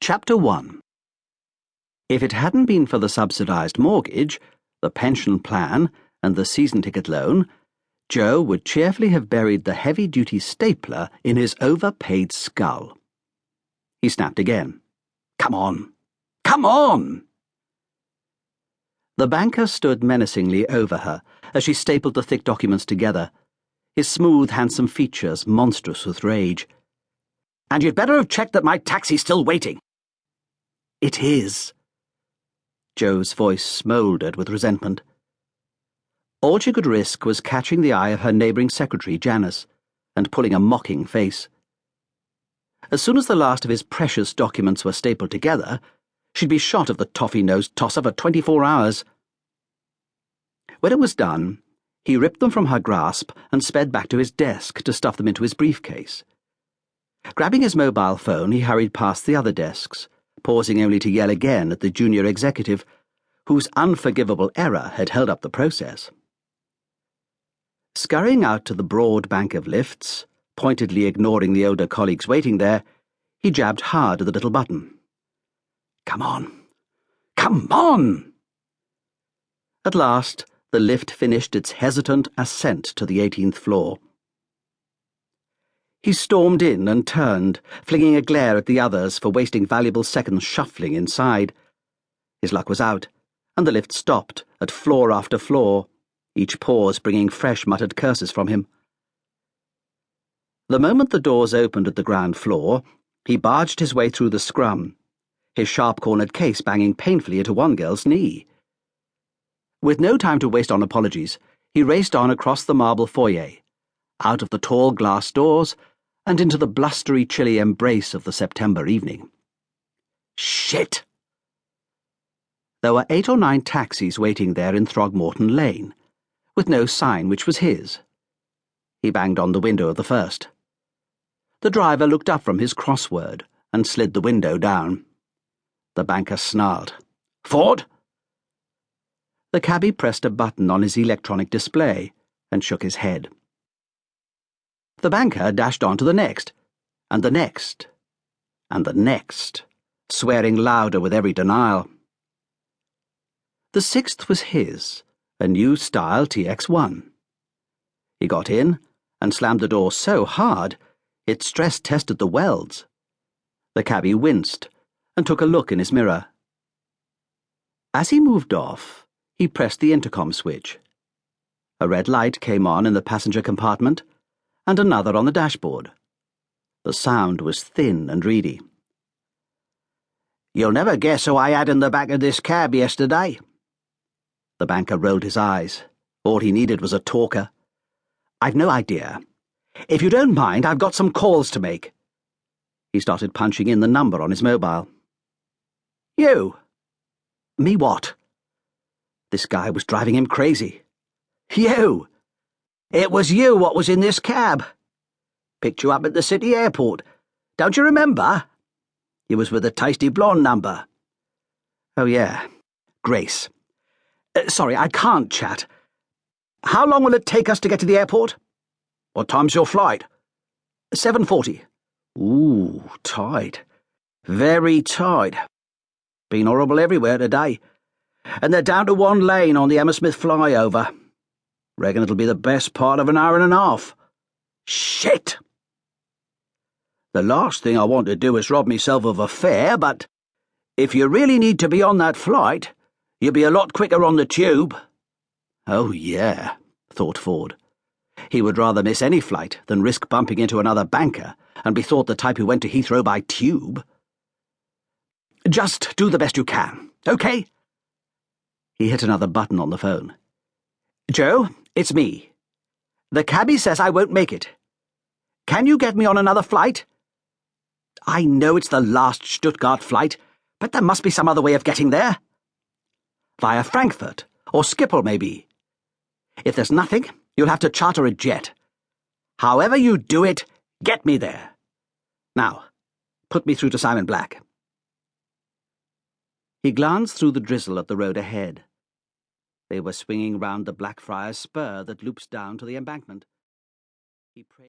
Chapter 1. If it hadn't been for the subsidised mortgage, the pension plan, and the season ticket loan, Joe would cheerfully have buried the heavy-duty stapler in his overpaid skull. He snapped again. Come on! Come on! The banker stood menacingly over her as she stapled the thick documents together, his smooth, handsome features monstrous with rage. And you'd better have checked that my taxi's still waiting. It is. Joe's voice smouldered with resentment. All she could risk was catching the eye of her neighbouring secretary, Janice, and pulling a mocking face. As soon as the last of his precious documents were stapled together, she'd be shot of the toffee-nosed tosser for 24 hours. When it was done, he ripped them from her grasp and sped back to his desk to stuff them into his briefcase. Grabbing his mobile phone, he hurried past the other desks, pausing only to yell again at the junior executive, whose unforgivable error had held up the process. Scurrying out to the broad bank of lifts, pointedly ignoring the older colleagues waiting there, he jabbed hard at the little button. Come on! Come on! At last, the lift finished its hesitant ascent to the 18th floor. He stormed in and turned, flinging a glare at the others for wasting valuable seconds shuffling inside. His luck was out, and the lift stopped at floor after floor, each pause bringing fresh muttered curses from him. The moment the doors opened at the ground floor, he barged his way through the scrum, his sharp-cornered case banging painfully into one girl's knee. With no time to waste on apologies, he raced on across the marble foyer, out of the tall glass doors, and into the blustery, chilly embrace of the September evening. Shit! There were 8 or 9 taxis waiting there in Throgmorton Lane, with no sign which was his. He banged on the window of the first. The driver looked up from his crossword and slid the window down. The banker snarled. Ford? The cabbie pressed a button on his electronic display and shook his head. The banker dashed on to the next, and the next, and the next, swearing louder with every denial. The 6th was his, a new style TX1. He got in and slammed the door so hard it stress-tested the welds. The cabbie winced and took a look in his mirror. As he moved off, he pressed the intercom switch. A red light came on in the passenger compartment, and another on the dashboard. The sound was thin and reedy. You'll never guess who I had in the back of this cab yesterday. The banker rolled his eyes. All he needed was a talker. I've no idea. If you don't mind, I've got some calls to make. He started punching in the number on his mobile. You? Me what? This guy was driving him crazy. You! It was you what was in this cab. Picked you up at the city airport. Don't you remember? You was with the tasty blonde number. Oh, yeah. Grace. Sorry, I can't chat. How long will it take us to get to the airport? What time's your flight? 7:40. Ooh, tight. Very tight. Been horrible everywhere today. And they're down to 1 lane on the Hammersmith flyover. Reckon it'll be the best part of an hour and a half. Shit! The last thing I want to do is rob myself of a fare, but if you really need to be on that flight, you'll be a lot quicker on the tube. Oh, yeah, thought Ford. He would rather miss any flight than risk bumping into another banker and be thought the type who went to Heathrow by tube. Just do the best you can, okay? He hit another button on the phone. Joe, it's me. The cabbie says I won't make it. Can you get me on another flight? I know it's the last Stuttgart flight, but there must be some other way of getting there. Via Frankfurt, or Schiphol, maybe. If there's nothing, you'll have to charter a jet. However you do it, get me there. Now, put me through to Simon Black. He glanced through the drizzle at the road ahead. They were swinging round the Blackfriars spur that loops down to the embankment. He prayed